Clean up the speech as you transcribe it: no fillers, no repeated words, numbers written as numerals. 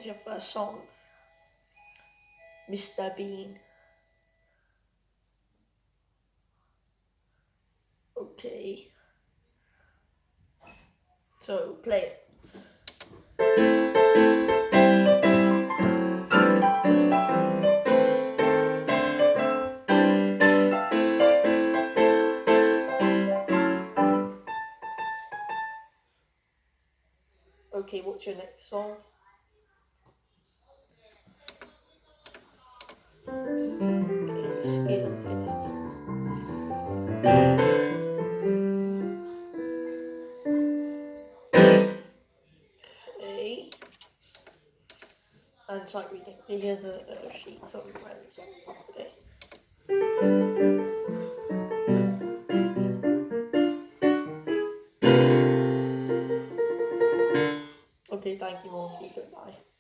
is your first song? Mr. Bean. Okay. So, play it. Okay, what's your next song? Okay, skill test. Okay. And sight reading. Here's a sheet, some random song. Okay. Okay, thank you, Monkey. Goodbye.